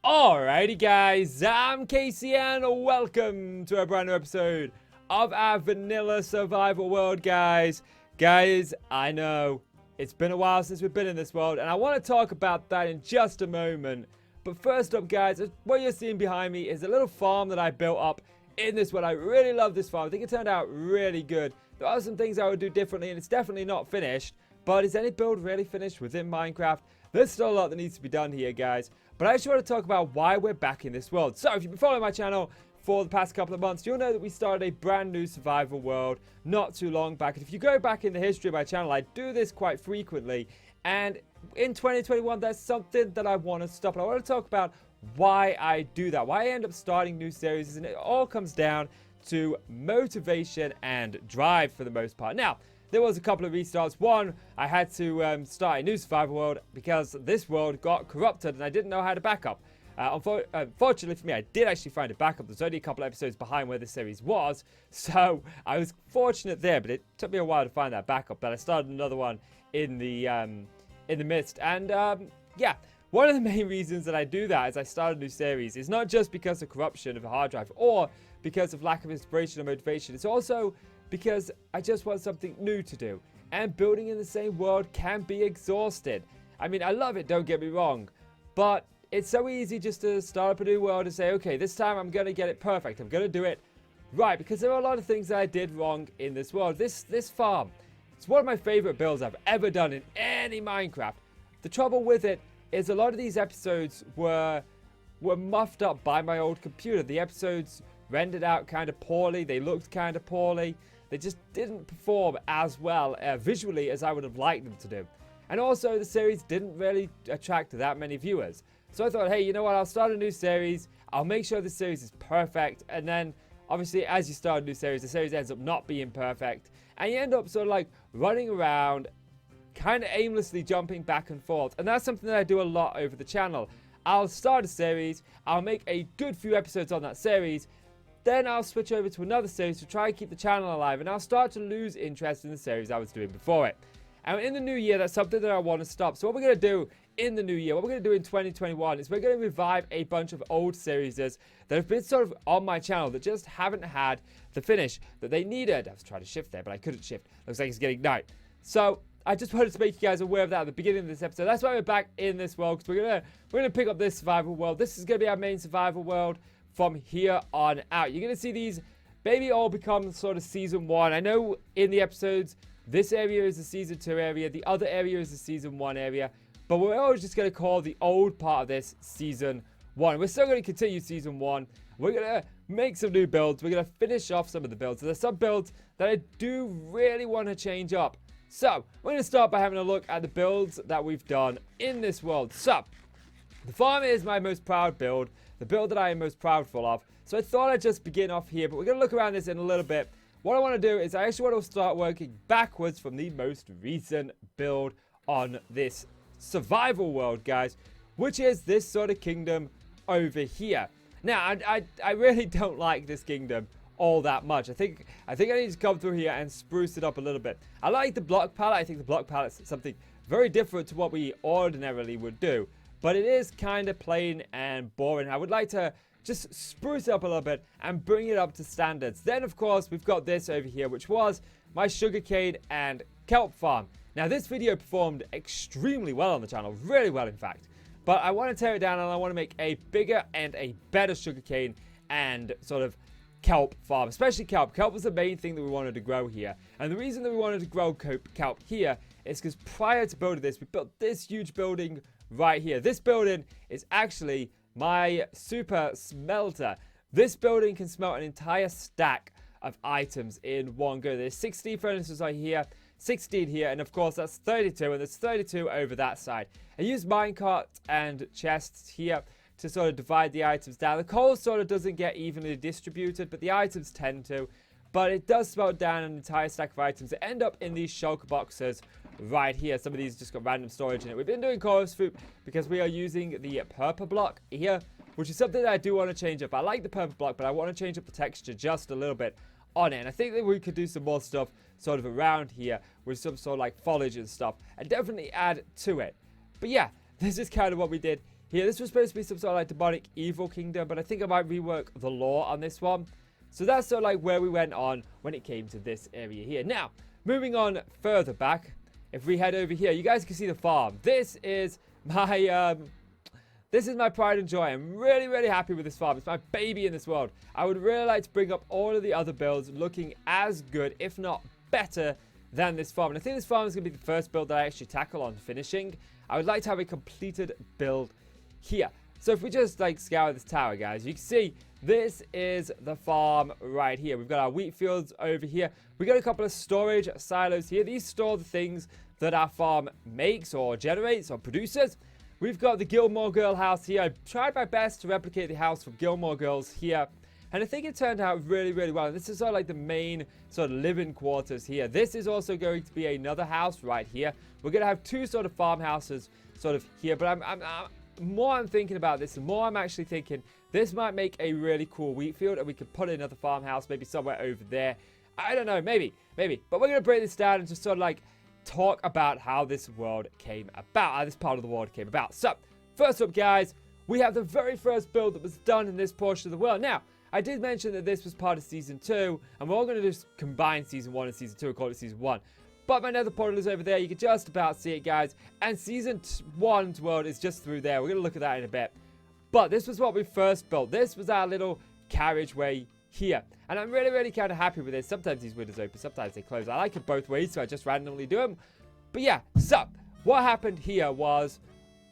Alrighty guys, I'm Casey and welcome to a brand new episode of our vanilla survival world, guys. Guys, I know it's been a while since we've been in this world and I want to talk about that in just a moment. But first up, guys, what you're seeing behind me is a little farm that I built up in this world. I really love this farm. I think it turned out really good. There are some things I would do differently and it's definitely not finished. But is any build really finished within Minecraft? There's still a lot that needs to be done here, guys. But I just want to talk about why we're back in this world. So if you've been following my channel for the past couple of months, you'll know that we started a brand new survival world not too long back. And if you go back in the history of my channel, I do this quite frequently. And in 2021, there's something that I want to stop. And I want to talk about why I do that, why I end up starting new series. And it all comes down to motivation and drive for the most part. Now, there was a couple of restarts. One, I had to start a new survival world because this world got corrupted and I didn't know how to back up. Unfortunately for me, I did actually find a backup. There's only a couple episodes behind where the series was, so I was fortunate there, but it took me a while to find that backup. But I started another one in the midst, and yeah. One of the main reasons that I do that as I start a new series is not just because of corruption of a hard drive or because of lack of inspiration or motivation. It's also because I just want something new to do. And building in the same world can be exhausting. I mean, I love it, don't get me wrong. But it's so easy just to start up a new world and say, okay, this time I'm going to get it perfect. I'm going to do it right. Because there are a lot of things that I did wrong in this world. This farm, it's one of my favorite builds I've ever done in any Minecraft. The trouble with it is a lot of these episodes were muffed up by my old computer. The episodes rendered out kind of poorly. They looked kind of poorly. They just didn't perform as well visually as I would have liked them to do. And also, the series didn't really attract that many viewers. So I thought, hey, you know what? I'll start a new series. I'll make sure the series is perfect. And then, obviously, as you start a new series, the series ends up not being perfect. And you end up sort of like running around, kind of aimlessly jumping back and forth. And that's something that I do a lot over the channel. I'll start a series. I'll make a good few episodes on that series. Then I'll switch over to another series to try and keep the channel alive, and I'll start to lose interest in the series I was doing before it. And in the new year, that's something that I want to stop. So what we're going to do in the new year, what we're going to do in 2021 is we're going to revive a bunch of old series that have been sort of on my channel that just haven't had the finish that they needed. I was trying to shift there, but I couldn't shift. Looks like it's getting night. So I just wanted to make you guys aware of that at the beginning of this episode. That's why we're back in this world, because we're gonna pick up this survival world. This is going to be our main survival world from here on out. You're going to see these maybe all become sort of season 1. I know in the episodes, this area is the season 2 area, the other area is the season 1 area, but we're always just going to call the old part of this season 1. We're still going to continue season 1. We're going to make some new builds. We're going to finish off some of the builds. There's some builds that I do really want to change up. So, we're going to start by having a look at the builds that we've done in this world. So, the farm is my most proud build, the build that I am most proudful of. So I thought I'd just begin off here, but we're going to look around this in a little bit. What I want to do is I actually want to start working backwards from the most recent build on this survival world, guys, which is this sort of kingdom over here. Now, I really don't like this kingdom all that much. I think I need to come through here and spruce it up a little bit. I like the block palette. I think the block palette is something very different to what we ordinarily would do. But it is kind of plain and boring. I would like to just spruce it up a little bit and bring it up to standards. Then, of course, we've got this over here, which was my sugarcane and kelp farm. Now, this video performed extremely well on the channel. Really well, in fact. But I want to tear it down and I want to make a bigger and a better sugarcane and sort of kelp farm. Especially kelp. Kelp was the main thing that we wanted to grow here. And the reason that we wanted to grow kelp here is because prior to building this, we built this huge building right here. This building is actually my super smelter. This building can smelt an entire stack of items in one go. There's 16 furnaces right here, 16 here, and of course that's 32, and there's 32 over that side. I use minecart and chests here to sort of divide the items down. The coal sort of doesn't get evenly distributed, but the items tend to. But it does smelt down an entire stack of items that end up in these shulker boxes right here. Some of these just got random storage in it. We've been doing chorus food because we are using the purple block here, which is something that I do want to change up. I like the purple block, but I want to change up the texture just a little bit on it. And I think that we could do some more stuff sort of around here with some sort of like foliage and stuff and definitely add to it. But yeah, this is kind of what we did here. This was supposed to be some sort of like demonic evil kingdom, but I think I might rework the lore on this one. So that's sort of like where we went on when it came to this area here. Now, moving on further back, if we head over here, you guys can see the farm. This is my pride and joy. I'm really, really happy with this farm. It's my baby in this world. I would really like to bring up all of the other builds looking as good, if not better, than this farm. And I think this farm is going to be the first build that I actually tackle on finishing. I would like to have a completed build here. So if we just like scour this tower, guys, you can see this is the farm right here. We've got our wheat fields over here. We got a couple of storage silos here. These store the things that our farm makes or generates or produces. We've got the Gilmore Girl house here. I tried my best to replicate the house from Gilmore Girls here, and I think it turned out really, really well. And this is sort of like the main sort of living quarters here. This is also going to be another house right here. We're going to have two sort of farmhouses sort of here, but more I'm thinking about this, the more I'm actually thinking this might make a really cool wheat field, and we could put another farmhouse maybe somewhere over there. I don't know, maybe. But we're going to break this down and just sort of like talk about how this world came about, how this part of the world came about. So, first up, guys, we have the very first build that was done in this portion of the world. Now, I did mention that this was part of Season 2, and we're all going to just combine Season 1 and Season 2 and call it Season 1. But my nether portal is over there. You can just about see it, guys. And Season 1's world is just through there. We're going to look at that in a bit. But this was what we first built. This was our little carriageway here. And I'm really, really kind of happy with this. Sometimes these windows open, sometimes they close. I like it both ways, so I just randomly do them. But yeah, so what happened here was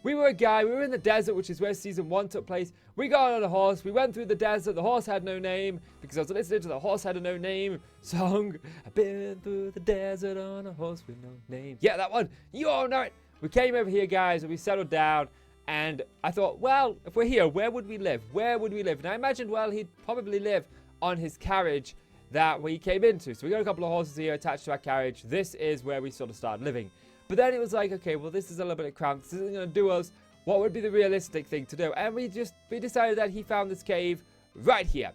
we were in the desert, which is where Season 1 took place. We got on a horse. We went through the desert. The horse had no name because I was listening to the Horse Had a No Name song. I've been through the desert on a horse with no name. Yeah, that one. You all know it. We came over here, guys, and we settled down. And I thought, well, if we're here, where would we live? Where would we live? And I imagined, well, he'd probably live on his carriage that we came into. So we got a couple of horses here attached to our carriage. This is where we sort of started living. But then it was like, okay, well, this is a little bit cramped. This isn't going to do us. What would be the realistic thing to do? And we decided that he found this cave right here.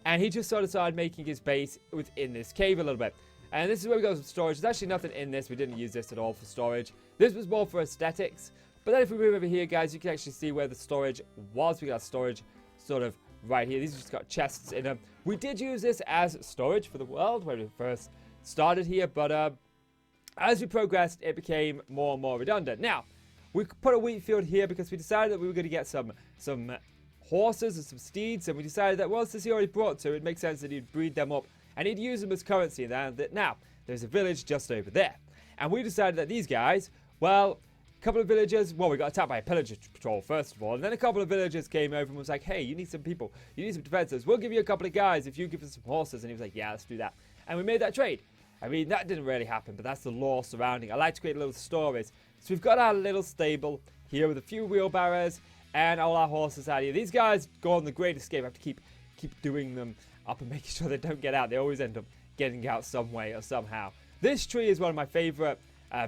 And he just sort of started making his base within this cave a little bit. And this is where we got some storage. There's actually nothing in this. We didn't use this at all for storage. This was more for aesthetics. But then if we move over here, guys, you can actually see where the storage was. We got storage sort of right here. These just got chests in them. We did use this as storage for the world when we first started here. But as we progressed, it became more and more redundant. Now, we put a wheat field here because we decided that we were going to get some horses and some steeds. And we decided that, well, since he already brought two, it makes sense that he'd breed them up and he'd use them as currency. And now, there's a village just over there. And we decided that these guys, well, a couple of villagers, well, we got attacked by a pillager patrol, first of all. And then a couple of villagers came over and was like, hey, you need some people. You need some defenders. We'll give you a couple of guys if you give us some horses. And he was like, yeah, let's do that. And we made that trade. I mean, that didn't really happen, but that's the lore surrounding. I like to create little stories. So we've got our little stable here with a few wheelbarrows and all our horses out here. These guys go on the Great Escape. I have to keep doing them up and making sure they don't get out. They always end up getting out some way or somehow. This tree is one of my favorite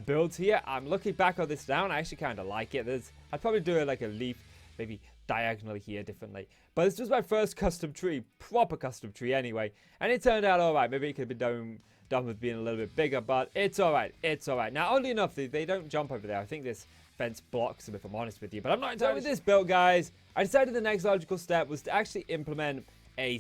builds here. I'm looking back on this now, and I actually kind of like it. I'd probably do it like a leaf, maybe diagonally here differently. But this was my first custom tree, proper custom tree anyway. And it turned out all right. Maybe it could have been done with being a little bit bigger, but it's all right. It's all right. Now, oddly enough, they don't jump over there. I think this fence blocks them, if I'm honest with you. But I'm not entirely with this build, guys. I decided the next logical step was to actually implement a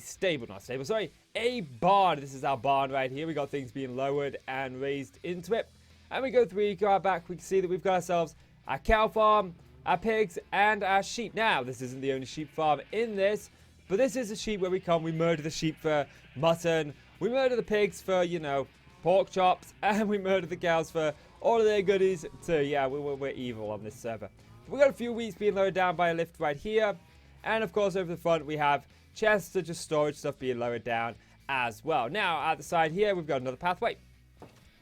a barn. This is our barn right here. We got things being lowered and raised into it. And we go out back, we can see that we've got ourselves our cow farm, our pigs, and our sheep. Now, this isn't the only sheep farm in this, but this is a sheep where we murder the sheep for mutton, we murder the pigs for, you know, pork chops, and we murder the cows for all of their goodies too. Yeah, we're evil on this server. We've got a few wheats being lowered down by a lift right here, and of course over the front we have chests of just storage stuff being lowered down as well. Now, at the side here, we've got another pathway.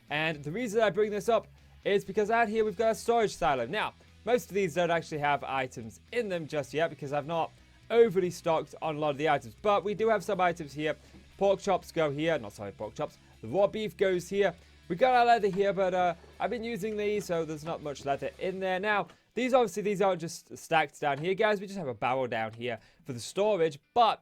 And the reason I bring this up is because out here we've got a storage silo. Now, most of these don't actually have items in them just yet because I've not overly stocked on a lot of the items. But we do have some items here. Pork chops go here. Not sorry, pork chops. The raw beef goes here. We got our leather here, but I've been using these, so there's not much leather in there. Now, these aren't just stacked down here, guys. We just have a barrel down here for the storage. But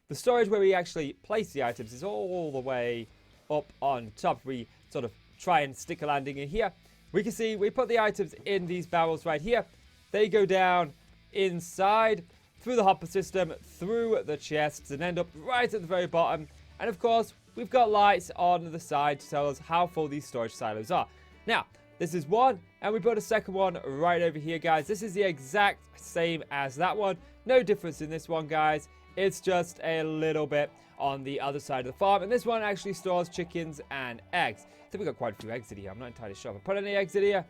the storage where we actually place the items is all the way up on top. We sort of try and stick a landing in here. We can see we put the items in these barrels right here. They go down inside, through the hopper system, through the chests, and end up right at the very bottom. And of course, we've got lights on the side to tell us how full these storage silos are. Now, this is one, and we put a second one right over here, guys. This is the exact same as that one. No difference in this one, guys. It's just a little bit on the other side of the farm. And this one actually stores chickens and eggs. I think we've got quite a few eggs in here. I'm not entirely sure if I put any eggs in here.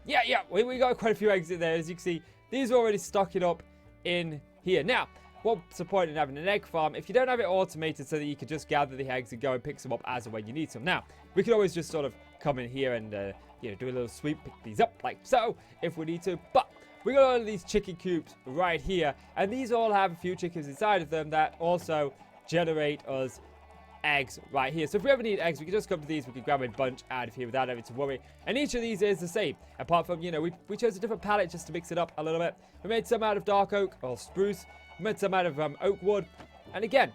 Yeah, we got quite a few eggs in there. As you can see, these are already stocking up in here. Now, what's the point in having an egg farm if you don't have it automated so that you can just gather the eggs and go and pick some up as and when you need some? Now, we could always just sort of come in here and, you know, do a little sweep, pick these up like so if we need to. But we got all of these chicken coops right here, and these all have a few chickens inside of them that also generate us eggs right here. So if we ever need eggs, we can just come to these. We can grab a bunch out of here without having to worry. And each of these is the same, apart from, you know, we chose a different palette just to mix it up a little bit. We made some out of dark oak or spruce. We made some out of oak wood. And again,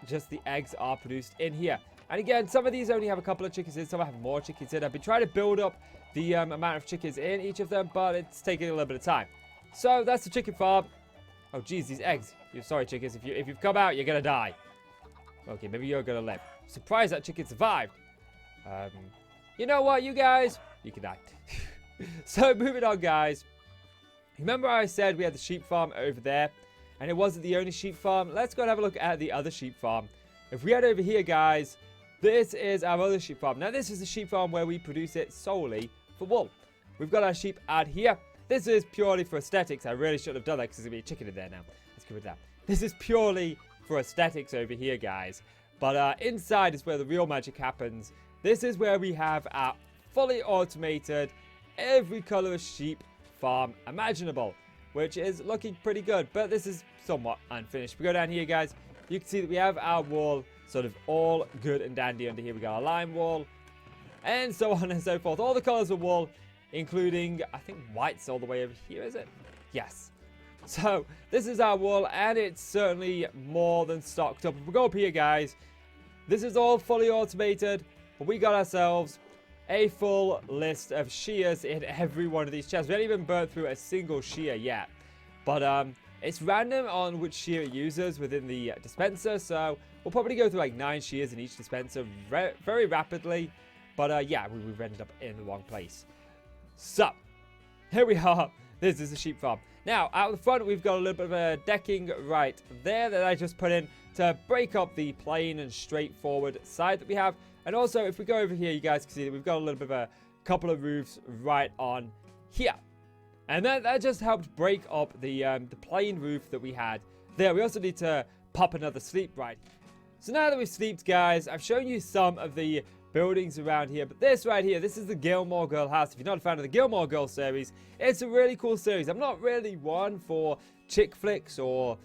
just the eggs are produced in here. And again, some of these only have a couple of chickens in, some have more chickens in. I've been trying to build up the amount of chickens in each of them, but it's taking a little bit of time. So that's the chicken farm. Oh, geez, these eggs. Sorry, chickens. If you've come out, you're gonna die. Okay, maybe you're gonna live. Surprised that chicken survived. You know what, you guys? You can die. So moving on, guys. Remember I said we had the sheep farm over there, and it wasn't the only sheep farm? Let's go and have a look at the other sheep farm. If we head over here, guys, this is our other sheep farm. Now, this is the sheep farm where we produce it solely for wool. We've got our sheep out here. This is purely for aesthetics. I really should have done that because there's going to be a chicken in there now. Let's get rid of that. This is purely for aesthetics over here, guys. But inside is where the real magic happens. This is where we have our fully automated, every color of sheep farm imaginable, which is looking pretty good. But this is somewhat unfinished. We go down here, guys. You can see that we have our wall sort of all good and dandy under here. We got our lime wall and so on and so forth. All the colors of wool, including, I think, white's all the way over here, is it? Yes. So this is our wall, and it's certainly more than stocked up. If we go up here, guys, this is all fully automated, but we got ourselves a full list of shears in every one of these chests. We haven't even burnt through a single shear yet, but it's random on which shear it uses within the dispenser, so we'll probably go through like 9 shears in each dispenser very rapidly. But yeah, we've ended up in the wrong place. So here we are. This is the sheep farm. Now, out the front, we've got a little bit of a decking right there that I just put in to break up the plain and straightforward side that we have. And also, if we go over here, you guys can see that we've got a little bit of a couple of roofs right on here. And that just helped break up the plain roof that we had there. We also need to pop another sleep right. So now that we've sleeped, guys, I've shown you some of the buildings around here, but this right here, this is the Gilmore Girl house. If you're not a fan of the Gilmore Girl series, it's a really cool series. I'm not really one for chick flicks or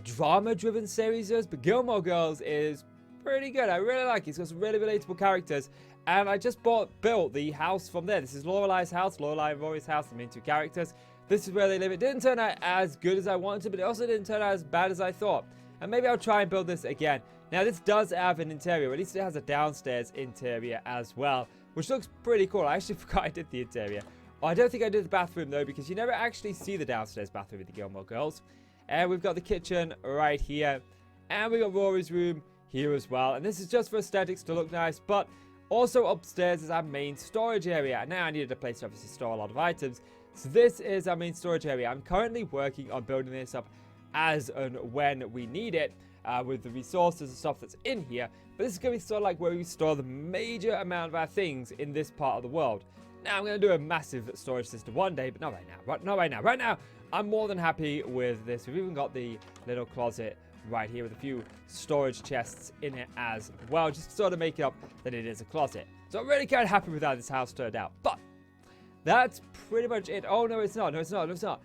drama-driven series, but Gilmore Girls is pretty good. I really like it. It's got some really relatable characters, and I just built the house from there. This is Lorelai's house, Lorelai and Rory's house, the main two characters. This is where they live. It didn't turn out as good as I wanted to, but it also didn't turn out as bad as I thought. And maybe I'll try and build this again. Now, this does have an interior. At least it has a downstairs interior as well, which looks pretty cool. I actually forgot I did the interior. Oh, I don't think I did the bathroom, though, because you never actually see the downstairs bathroom with the Gilmore Girls. And we've got the kitchen right here. And we got Rory's room here as well. And this is just for aesthetics to look nice. But also upstairs is our main storage area. Now I needed a place to obviously store a lot of items. So this is our main storage area. I'm currently working on building this up as and when we need it. With the resources and stuff that's in here. But this is going to be sort of like where we store the major amount of our things in this part of the world. Now, I'm going to do a massive storage system one day, but not right now. Not right now. Right now, I'm more than happy with this. We've even got the little closet right here with a few storage chests in it as well, just to sort of make it up that it is a closet. So I'm really kind of happy with how this house turned out. But that's pretty much it. Oh, no, it's not. No, it's not. No, it's not.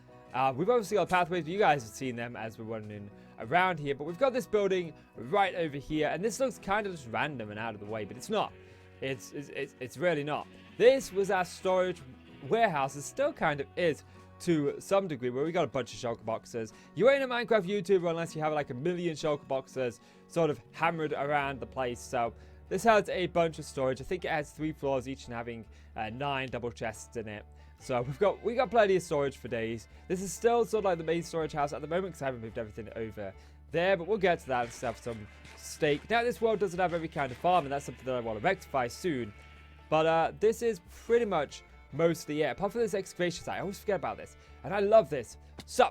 We've obviously got pathways. You guys have seen them as we're running around here, but we've got this building right over here, and this looks kind of just random and out of the way, but it's not. It's really not. This was our storage warehouse. It still kind of is to some degree, where we got a bunch of shulker boxes. You ain't a Minecraft YouTuber unless you have like a million shulker boxes sort of hammered around the place. So this has a bunch of storage. I think it has 3 floors each and having 9 double chests in it. So we got plenty of storage for days. This is still sort of like the main storage house at the moment because I haven't moved everything over there, but we'll get to that. Let's have some steak. Now, this world doesn't have every kind of farm, and that's something that I want to rectify soon. But this is pretty much mostly it. Apart from this excavation site, I always forget about this, and I love this. So,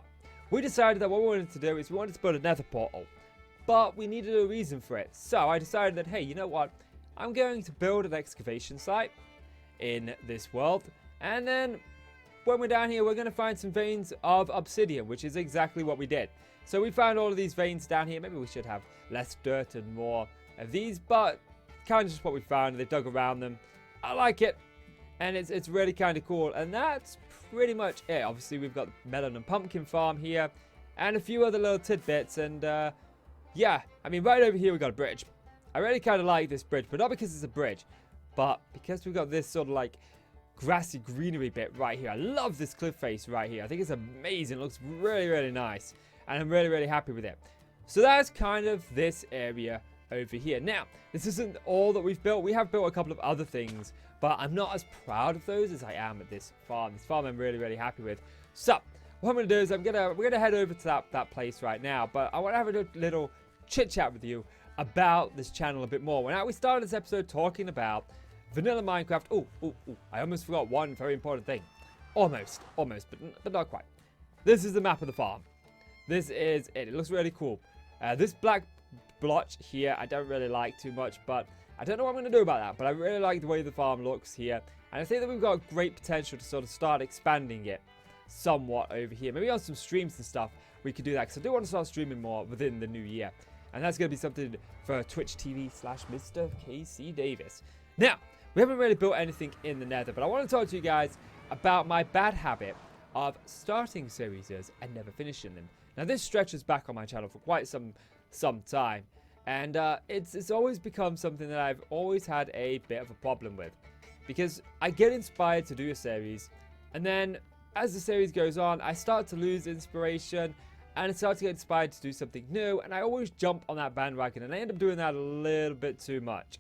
we decided that what we wanted to do is we wanted to build a nether portal, but we needed a reason for it. So, I decided that, hey, you know what? I'm going to build an excavation site in this world, and then when we're down here, we're going to find some veins of obsidian, which is exactly what we did. So we found all of these veins down here. Maybe we should have less dirt and more of these, but kind of just what we found. They dug around them. I like it, and it's really kind of cool. And that's pretty much it. Obviously, we've got the melon and pumpkin farm here, and a few other little tidbits. And yeah, I mean, right over here we got a bridge. I really kind of like this bridge, but not because it's a bridge, but because we've got this sort of like grassy greenery bit right here. I love this cliff face right here. I think it's amazing. It looks really, really nice. And I'm really, really happy with it. So that's kind of this area over here. Now, this isn't all that we've built. We have built a couple of other things, but I'm not as proud of those as I am at this farm. This farm I'm really, really happy with. So, what I'm going to do is we're going to head over to that place right now. But I want to have a little chit-chat with you about this channel a bit more. Now, we started this episode talking about vanilla Minecraft. Oh, I almost forgot one very important thing. Almost, but not quite. This is the map of the farm. This is it. It looks really cool. This black blotch here, I don't really like too much, but I don't know what I'm going to do about that. But I really like the way the farm looks here. And I think that we've got great potential to sort of start expanding it somewhat over here. Maybe on some streams and stuff, we could do that. Because I do want to start streaming more within the new year. And that's going to be something for Twitch TV/MrKCDavis. Now, we haven't really built anything in the nether, but I want to talk to you guys about my bad habit of starting series and never finishing them. Now, this stretches back on my channel for quite some time, and it's always become something that I've always had a bit of a problem with, because I get inspired to do a series, and then as the series goes on, I start to lose inspiration, and I start to get inspired to do something new, and I always jump on that bandwagon, and I end up doing that a little bit too much.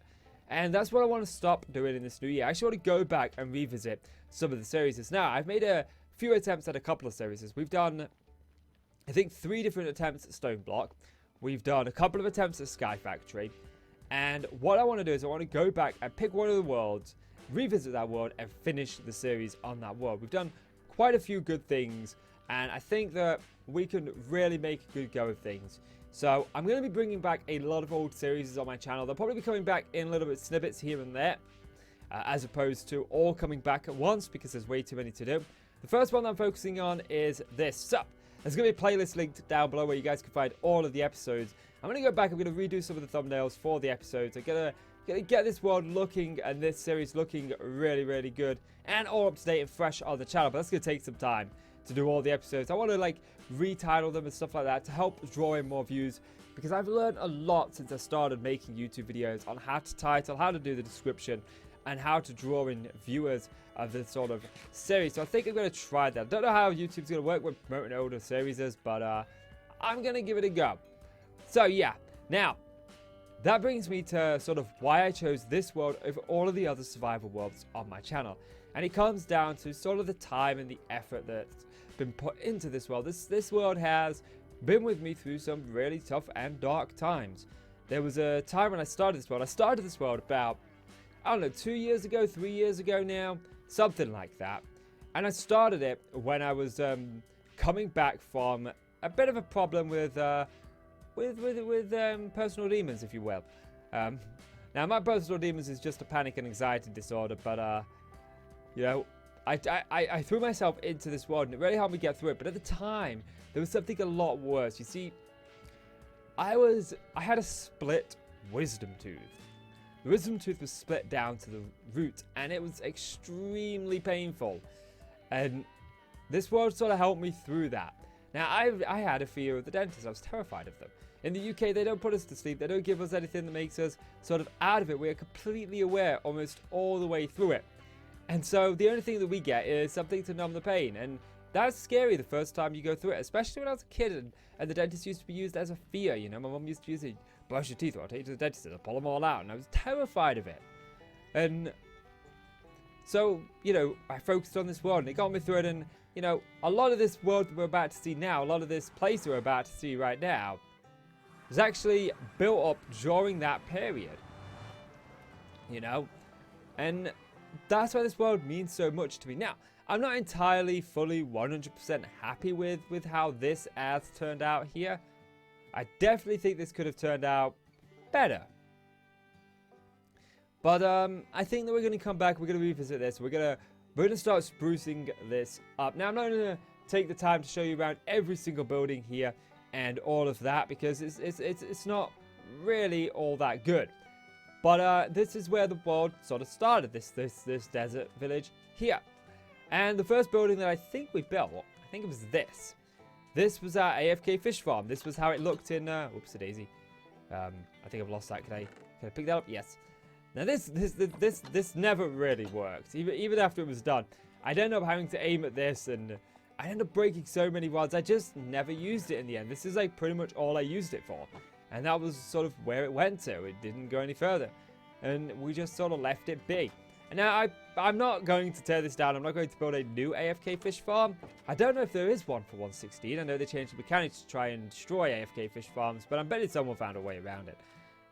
And that's what I want to stop doing in this new year. I actually want to go back and revisit some of the series. Now, I've made a few attempts at a couple of series. We've done, I think, 3 different attempts at Stone Block. We've done a couple of attempts at Sky Factory. And what I want to do is I want to go back and pick one of the worlds, revisit that world, and finish the series on that world. We've done quite a few good things, and I think that we can really make a good go of things. So I'm going to be bringing back a lot of old series on my channel. They'll probably be coming back in a little bit snippets here and there, as opposed to all coming back at once, because there's way too many to do. The first one I'm focusing on is this. So there's going to be a playlist linked down below where you guys can find all of the episodes. I'm going to go back. I'm going to redo some of the thumbnails for the episodes. I'm going to get this world looking and this series looking really, really good and all up to date and fresh on the channel. But that's going to take some time to do all the episodes. I want to like retitle them and stuff like that to help draw in more views, because I've learned a lot since I started making YouTube videos on how to title, how to do the description, and how to draw in viewers of this sort of series. So I think I'm going to try that. I don't know how YouTube's going to work with promoting older series, but I'm going to give it a go. So yeah, now that brings me to sort of why I chose this world over all of the other survival worlds on my channel. And it comes down to sort of the time and the effort that's been put into this world. This world has been with me through some really tough and dark times. There was a time when I started this world. I started this world about, I don't know, 2 years ago, 3 years ago now, something like that. And I started it when I was coming back from a bit of a problem with personal demons, if you will. Now, my personal demons is just a panic and anxiety disorder, but you know, I threw myself into this world and it really helped me get through it. But at the time, there was something a lot worse. You see, I had a split wisdom tooth. The wisdom tooth was split down to the root, and it was extremely painful. And this world sort of helped me through that. Now, I had a fear of the dentist. I was terrified of them. In the UK, they don't put us to sleep. They don't give us anything that makes us sort of out of it. We are completely aware almost all the way through it. And so the only thing that we get is something to numb the pain. And that's scary the first time you go through it, especially when I was a kid and the dentist used to be used as a fear. You know, my mum used to use it. brush your teeth, or I'll take you to the dentist and I'll pull them all out. And I was terrified of it. And so, you know, I focused on this world and it got me through it. And, you know, a lot of this world that we're about to see now, a lot of this place we're about to see right now, was actually built up during that period. You know? And that's why this world means so much to me. Now, I'm not entirely, fully, 100% happy with how this has turned out here. I definitely think this could have turned out better. But I think that we're going to come back, we're going to revisit this, we're going to start sprucing this up. Now, I'm not going to take the time to show you around every single building here and all of that, because it's not really all that good. But this is where the world sort of started, this desert village here. And the first building that I think we built, I think it was this. This was our AFK fish farm. This was how it looked in, whoops-a-daisy. I think I've lost that. Can I pick that up? Yes. Now this never really worked. Even after it was done, I'd end up having to aim at this, and I ended up breaking so many rods. I just never used it in the end. This is like pretty much all I used it for. And that was sort of where it went to. It didn't go any further. And we just sort of left it be. And now I'm not going to tear this down. I'm not going to build a new AFK fish farm. I don't know if there is one for 1.16. I know they changed the mechanics to try and destroy AFK fish farms, but I'm betting someone found a way around it.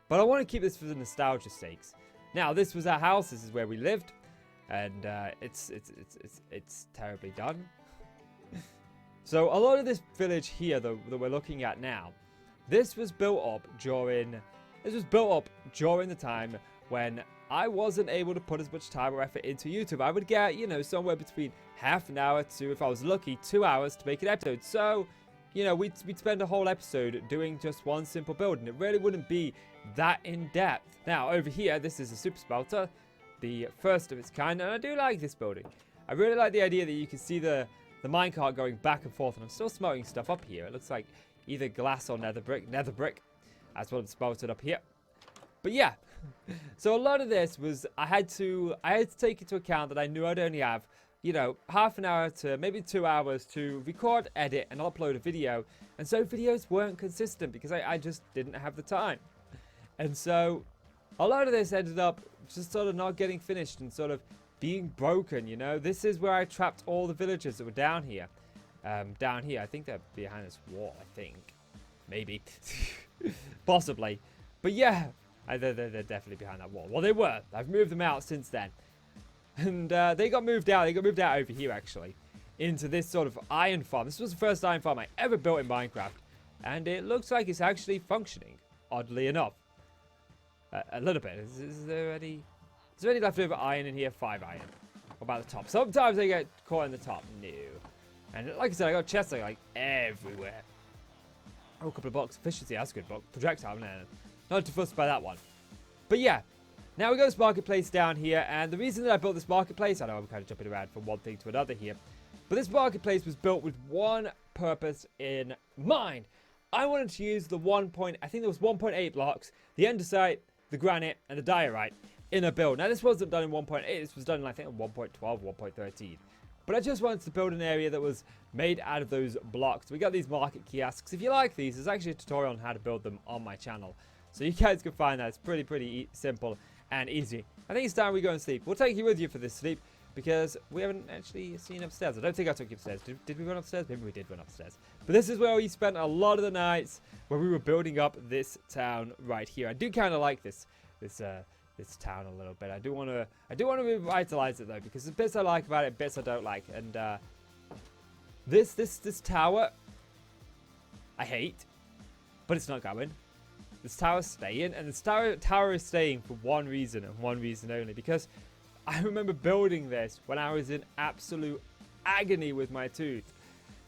But I want to keep this for the nostalgia sakes. Now, this was our house. This is where we lived. And it's terribly done. So a lot of this village here that we're looking at now, this was built up during the time when I wasn't able to put as much time or effort into YouTube. I would get, you know, somewhere between half an hour to, if I was lucky, 2 hours to make an episode. So, you know, we'd spend a whole episode doing just one simple build, and it really wouldn't be that in-depth. Now, over here, this is a super smelter, the first of its kind, and I do like this building. I really like the idea that you can see the minecart going back and forth, and I'm still smelting stuff up here. It looks like either glass or nether brick. That's what it's smelted up here. But yeah, so a lot of this was I had to take into account that I knew I'd only have, you know, half an hour to maybe 2 hours to record, edit, and upload a video. And so videos weren't consistent because I just didn't have the time. And so a lot of this ended up just sort of not getting finished and sort of being broken, you know. This is where I trapped all the villagers that were down here. Down here. I think they're behind this wall, I think. Maybe. Possibly. But yeah, they're definitely behind that wall. Well, they were. I've moved them out since then. And they got moved out. They got moved out over here, actually. Into this sort of iron farm. This was the first iron farm I ever built in Minecraft. And it looks like it's actually functioning. Oddly enough. A little bit. Is there any leftover iron in here? 5 iron. What about the top? Sometimes they get caught in the top. No. And like I said, I got chests like everywhere. Oh, a couple of blocks. Efficiency. That's a good block. Projectile. No. Not too fussed by that one. But yeah. Now we got this marketplace down here. And the reason that I built this marketplace, I know I'm kind of jumping around from one thing to another here. But this marketplace was built with one purpose in mind. I wanted to use the I think there was 1.8 blocks, the andesite, the granite, and the diorite in a build. Now this wasn't done in 1.8, this was done in I think 1.12, 1.13. But I just wanted to build an area that was made out of those blocks. We got these market kiosks. If you like these, there's actually a tutorial on how to build them on my channel. So you guys can find that. It's pretty simple and easy. I think it's time we go and sleep. We'll take you with you for this sleep because we haven't actually seen upstairs. I don't think I took you upstairs. Did we run upstairs? Maybe we did run upstairs. But this is where we spent a lot of the nights when we were building up this town right here. I do kind of like this town a little bit. I do want to revitalize it though, because there's bits I like about it, bits I don't like. And this tower I hate, but it's not going. This tower's staying, and this tower is staying for one reason and one reason only, because I remember building this when I was in absolute agony with my tooth.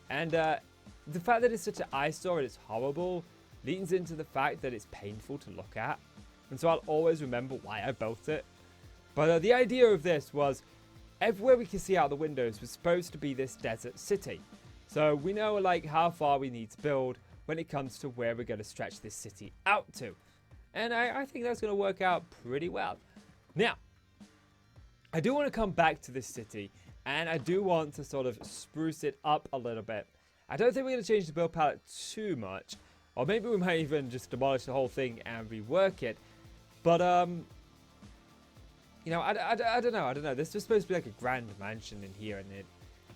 And the fact that it's such an eyesore and it's horrible leans into the fact that it's painful to look at. And so I'll always remember why I built it. But the idea of this was everywhere we can see out the windows was supposed to be this desert city. So we know like how far we need to build when it comes to where we're going to stretch this city out to. And I think that's going to work out pretty well. Now, I do want to come back to this city, and I do want to sort of spruce it up a little bit. I don't think we're going to change the build palette too much. Or maybe we might even just demolish the whole thing and rework it. But, you know, I don't know. This was supposed to be like a grand mansion in here.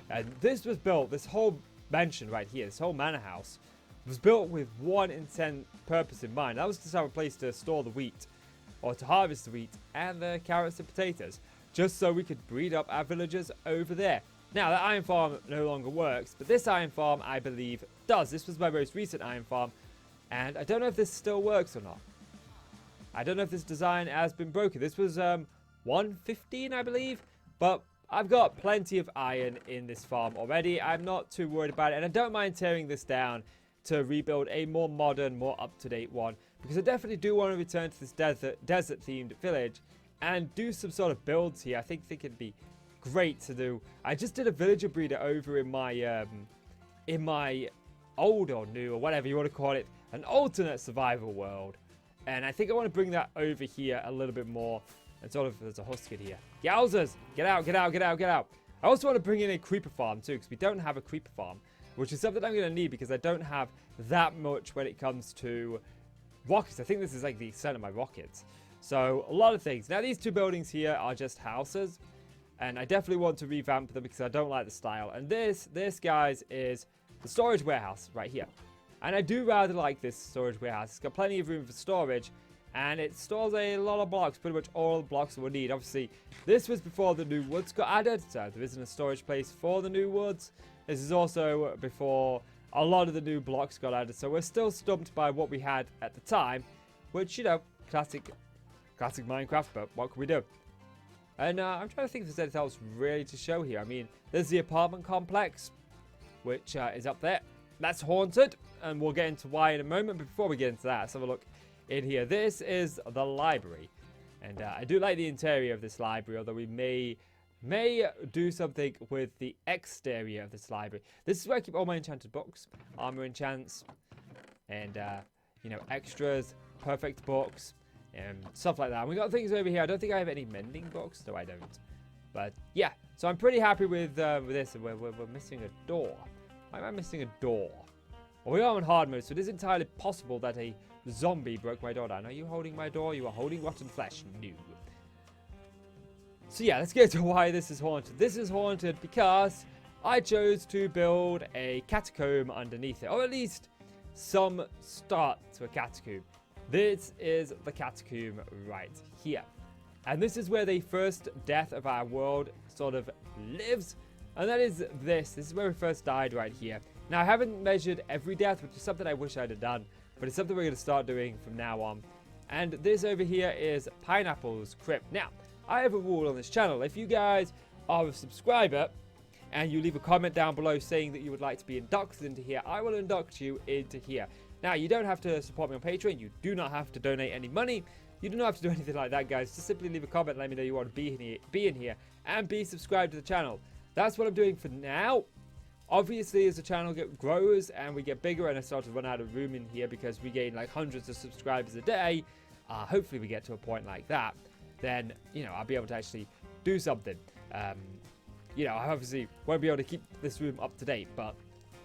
And this was built, this whole mansion right here, this whole manor house, was built with one intent purpose in mind. That was to have a place to store the wheat, or to harvest the wheat, and the carrots and potatoes, just so we could breed up our villagers over there. Now, that iron farm no longer works, but this iron farm, I believe, does. This was my most recent iron farm, and I don't know if this still works or not. I don't know if this design has been broken. This was 115, I believe, but I've got plenty of iron in this farm already. I'm not too worried about it, and I don't mind tearing this down to rebuild a more modern, more up-to-date one, because I definitely do want to return to this desert-themed village and do some sort of builds here. I think it'd be great to do. I just did a villager breeder over in my old or new, or whatever you want to call it, an alternate survival world, and I think I want to bring that over here a little bit more. And sort of, there's a huskid here. Yowzers! Get out, get out, get out, get out. I also want to bring in a creeper farm too, because we don't have a creeper farm, which is something I'm going to need because I don't have that much when it comes to rockets. I think this is like the extent of my rockets. So, a lot of things. Now, these two buildings here are just houses, and I definitely want to revamp them because I don't like the style. And this, guys, is the storage warehouse right here. And I do rather like this storage warehouse. It's got plenty of room for storage, and it stores a lot of blocks, pretty much all the blocks that we need. Obviously, this was before the new woods got added, so there isn't a storage place for the new woods. This is also before a lot of the new blocks got added, so we're still stumped by what we had at the time, which, you know, classic Minecraft, but what can we do? And I'm trying to think if there's anything else really to show here. I mean, there's the apartment complex, which is up there. That's haunted, and we'll get into why in a moment. But before we get into that, let's have a look in here. This is the library, and I do like the interior of this library, although we may do something with the exterior of this library. This is where I keep all my enchanted books, armor enchants, and you know, extras, perfect books, and stuff like that. And we got things over here. I don't think I have any mending books, no I don't. But yeah, so I'm pretty happy with this. We're missing a door. Why am I missing a door? Well, we are on hard mode, so it is entirely possible that a zombie broke my door down. Are you holding my door? You are holding rotten flesh. No. So yeah, let's get to why this is haunted. This is haunted because I chose to build a catacomb underneath it, or at least some start to a catacomb. This is the catacomb right here. And this is where the first death of our world sort of lives. And that is this. This is where we first died right here. Now, I haven't measured every death, which is something I wish I'd have done. But it's something we're going to start doing from now on. And this over here is Pineapple's Crypt. Now, I have a rule on this channel. If you guys are a subscriber and you leave a comment down below saying that you would like to be inducted into here, I will induct you into here. Now, you don't have to support me on Patreon. You do not have to donate any money. You do not have to do anything like that, guys. Just simply leave a comment and let me know you want to be in here and be subscribed to the channel. That's what I'm doing for now. Obviously, as the channel grows and we get bigger and I start to run out of room in here because we gain like hundreds of subscribers a day, hopefully we get to a point like that, then, you know, I'll be able to actually do something. You know, I obviously won't be able to keep this room up to date, but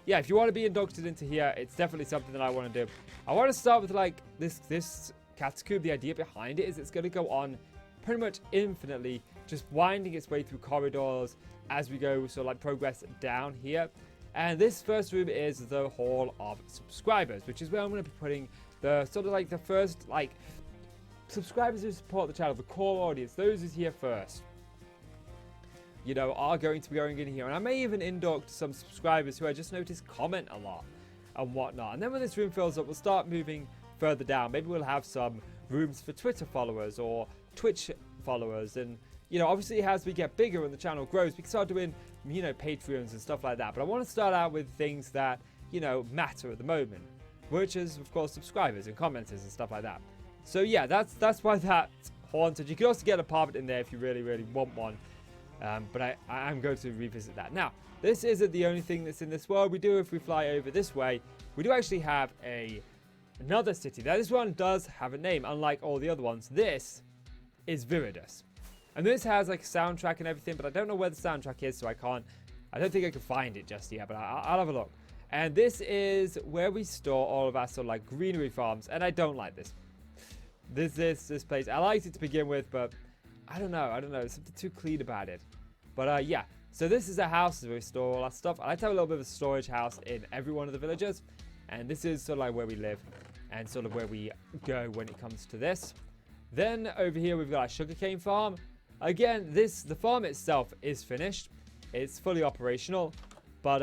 yeah, if you want to be inducted into here, it's definitely something that I want to do. I want to start with like this catacomb. The idea behind it is it's going to go on pretty much infinitely, just winding its way through corridors as we go, so like progress down here. And this first room is the Hall of Subscribers, which is where I'm going to be putting the sort of like the first like subscribers who support the channel, the core audience, those who's here first, you know, are going to be going in here. And I may even induct some subscribers who I just noticed comment a lot and whatnot. And then when this room fills up, we'll start moving further down. Maybe we'll have some rooms for Twitter followers or Twitch followers. And, you know, obviously as we get bigger and the channel grows, we can start doing, you know, Patreons and stuff like that. But I want to start out with things that, you know, matter at the moment, which is, of course, subscribers and commenters and stuff like that. So, yeah, that's why that's haunted. You can also get an apartment in there if you really, really want one. But I'm going to revisit that. Now, this isn't the only thing that's in this world. We do, if we fly over this way, we do actually have another city. Now, this one does have a name, unlike all the other ones. This is Viridis. And this has like a soundtrack and everything, but I don't know where the soundtrack is, so I don't think I can find it just yet, but I'll have a look. And this is where we store all of our sort of like greenery farms. And I don't like this. This place. I liked it to begin with, but I don't know. There's something too clean about it. But yeah. So this is our house where we store all our stuff. I like to have a little bit of a storage house in every one of the villages. And this is sort of like where we live. And sort of where we go when it comes to this. Then over here we've got our sugarcane farm. Again, the farm itself is finished. It's fully operational. But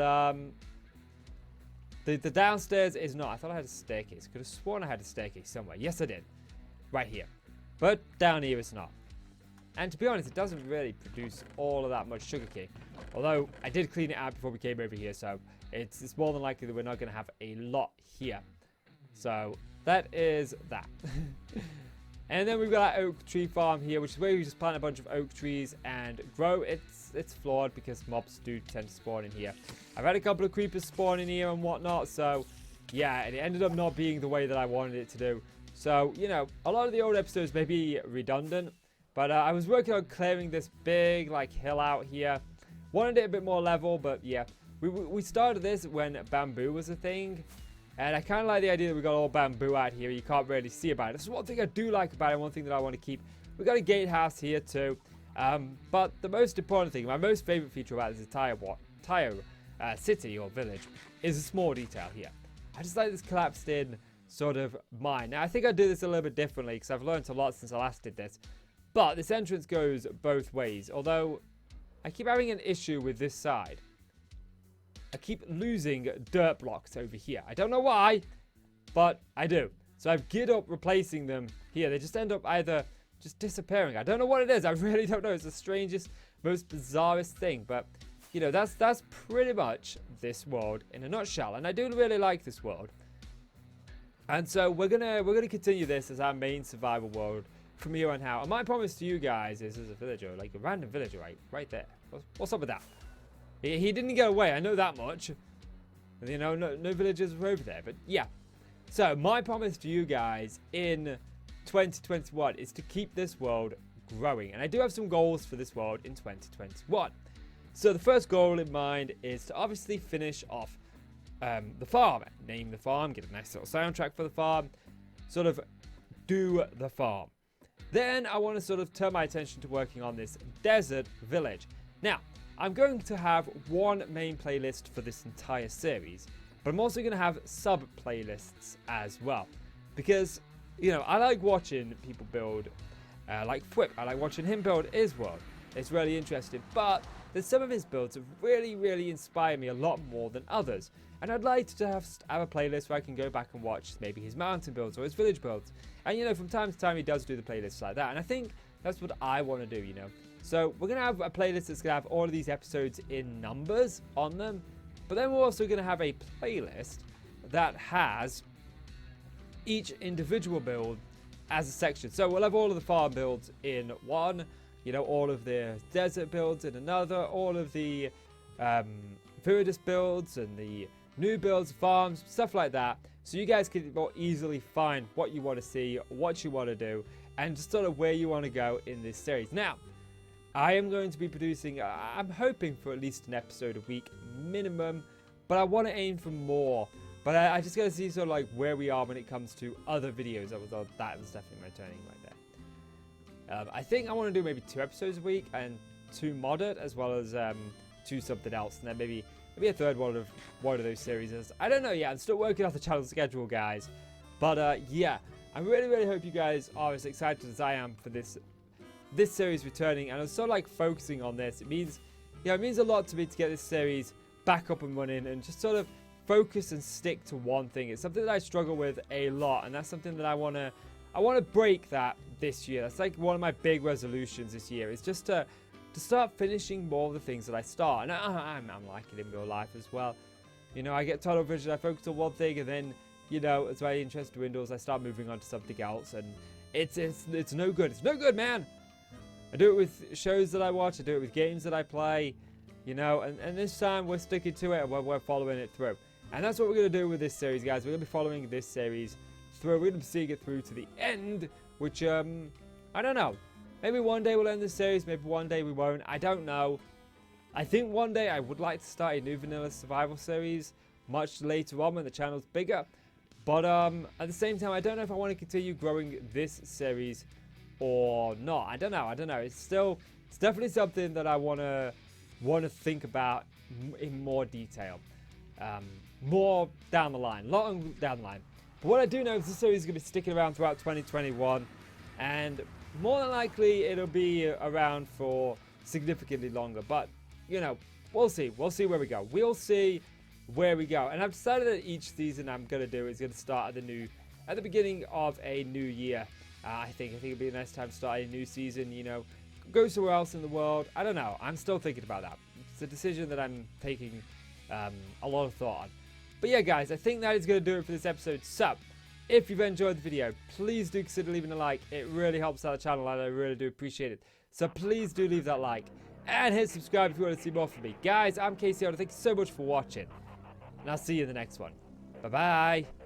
the downstairs is not. I thought I had a staircase. Could have sworn I had a staircase somewhere. Yes, I did. Right here. But down here it's not. And to be honest, it doesn't really produce all of that much sugarcane. Although I did clean it out before we came over here. So it's more than likely that we're not going to have a lot here. So that is that. And then we've got our oak tree farm here, which is where we just plant a bunch of oak trees and grow. It's flawed because mobs do tend to spawn in here. I've had a couple of creepers spawn in here and whatnot, so yeah, and it ended up not being the way that I wanted it to do. So, you know, a lot of the old episodes may be redundant, but I was working on clearing this big, like, hill out here. Wanted it a bit more level, but yeah. We started this when bamboo was a thing. And I kind of like the idea that we got all bamboo out here. You can't really see about it. This is one thing I do like about it. One thing that I want to keep. We got a gatehouse here too. But the most important thing, my most favorite feature about this entire city or village, is a small detail here. I just like this collapsed in sort of mine. Now I think I do this a little bit differently because I've learned a lot since I last did this. But this entrance goes both ways. Although I keep having an issue with this side. I keep losing dirt blocks over here. I don't know why, but I do. So I've geared up replacing them here. They just end up either just disappearing. I don't know what it is. I really don't know. It's the strangest, most bizarrest thing. But, you know, that's pretty much this world in a nutshell. And I do really like this world. And so we're gonna continue this as our main survival world from here on out. And my promise to you guys is, as a villager, like a random villager right there. What's up with that? He didn't get away, I know that much. You know, no villagers were over there, but yeah. So, my promise to you guys in 2021 is to keep this world growing. And I do have some goals for this world in 2021. So, the first goal in mind is to obviously finish off the farm. Name the farm, get a nice little soundtrack for the farm. Sort of do the farm. Then, I want to sort of turn my attention to working on this desert village. Now, I'm going to have one main playlist for this entire series, but I'm also going to have sub-playlists as well. Because, you know, I like watching people build, like Fwip. I like watching him build his world. It's really interesting, but there's some of his builds that really inspire me a lot more than others. And I'd like to have a playlist where I can go back and watch maybe his mountain builds or his village builds. And, you know, from time to time he does do the playlists like that. And I think that's what I want to do, you know. So we're going to have a playlist that's going to have all of these episodes in numbers on them. But then we're also going to have a playlist that has each individual build as a section. So we'll have all of the farm builds in one, you know, all of the desert builds in another, all of the Viridis builds and the new builds, farms, stuff like that. So you guys can more easily find what you want to see, what you want to do, and just sort of where you want to go in this series. Now, I am going to be producing, I'm hoping for at least an episode a week minimum, but I want to aim for more. But I just got to see sort of like where we are when it comes to other videos. That was definitely my turning right there. I think I want to do maybe 2 episodes a week and 2 modded as well as 2 something else. And then maybe a third one of those series. I don't know yet. I'm still working off the channel schedule, guys. But yeah, I really hope you guys are as excited as I am for this series returning, and I'm sort of like focusing on this. It means, you know, it means a lot to me to get this series back up and running and just sort of focus and stick to one thing. It's something that I struggle with a lot, and that's something that I want to break that this year. That's like one of my big resolutions this year, is just to start finishing more of the things that I start. And I'm like it in real life as well. You know, I get tunnel vision, I focus on one thing, and then, you know, as my interest dwindles, I start moving on to something else, and it's no good. It's no good, man. I do it with shows that I watch, I do it with games that I play, you know, and this time we're sticking to it and we're following it through. And that's what we're going to do with this series, guys. We're going to be following this series through. We're going to be seeing it through to the end, which, I don't know. Maybe one day we'll end this series, maybe one day we won't. I don't know. I think one day I would like to start a new vanilla survival series, much later on when the channel's bigger. But at the same time, I don't know if I want to continue growing this series or not. I don't know. It's definitely something that I want to think about in more detail. More down the line, a lot down the line. But what I do know is this series is going to be sticking around throughout 2021, and more than likely it'll be around for significantly longer. But you know, we'll see where we go. We'll see where we go. And I've decided that each season I'm going to do is going to start at the beginning of a new year. I think it'd be a nice time to start a new season, you know, go somewhere else in the world. I don't know. I'm still thinking about that. It's a decision that I'm taking a lot of thought on. But yeah, guys, I think that is going to do it for this episode. So, if you've enjoyed the video, please do consider leaving a like. It really helps out the channel, and I really do appreciate it. So please do leave that like. And hit subscribe if you want to see more from me. Guys, I'm MrKCDavis. Thank you so much for watching. And I'll see you in the next one. Bye-bye.